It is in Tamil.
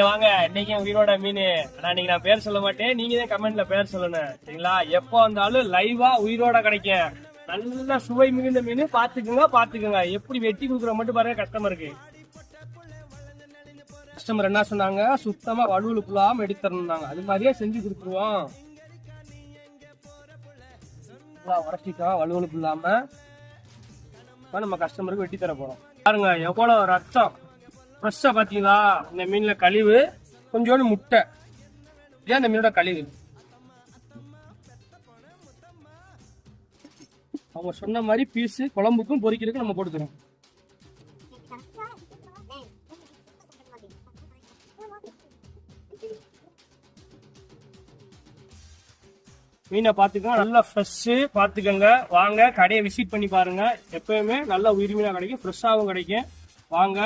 வாங்க இன்னைக்கு உயிரோட மீன். ஆனா இன்னைக்கு நான் பேர் சொல்ல மாட்டேன், நீங்க தான் கமெண்ட்ல பேர் சொல்லணும் சரிங்களா. எப்போ வந்தாலும் லைவா உயிரோட கிடைக்கும். நல்ல சுவை மிகுந்த மீன். பாத்துக்குங்க எப்படி வெட்டி கொடுக்குற மட்டும் பாருங்க கஸ்டமருக்கு. கஸ்டமர் என்ன சொன்னாங்க, சுத்தமா வலுவலு புல்லாம எடுத்துறோம்னாங்க. அது மாதிரியே செஞ்சு கொடுத்துருவோம். உரைச்சிட்டோம் வலுவலு புல்லாம நம்ம கஸ்டமருக்கு வெட்டி தர போறோம். பாருங்க எவ்வளவு ரத்தம் ஃப்ரெஷ்ஷா பாத்தீங்களா. இந்த மீன்ல கழிவு கொஞ்சோண்டு முட்டை, இதான் இந்த மீனோட கழிவு. அவங்க சொன்ன மாதிரி பீஸு குழம்புக்கும் பொரிக்கிறதுக்கும் நம்ம போட்டுக்கிறோம். மீனை பாத்துக்கோங்க, நல்லா ஃப்ரெஷ்ஷு பாத்துக்கோங்க. வாங்க கடையை விசிட் பண்ணி பாருங்க. எப்பயுமே நல்ல உயிர் மீனா கிடைக்கும், ஃப்ரெஷ்ஷாகவும் கிடைக்கும். வாங்க.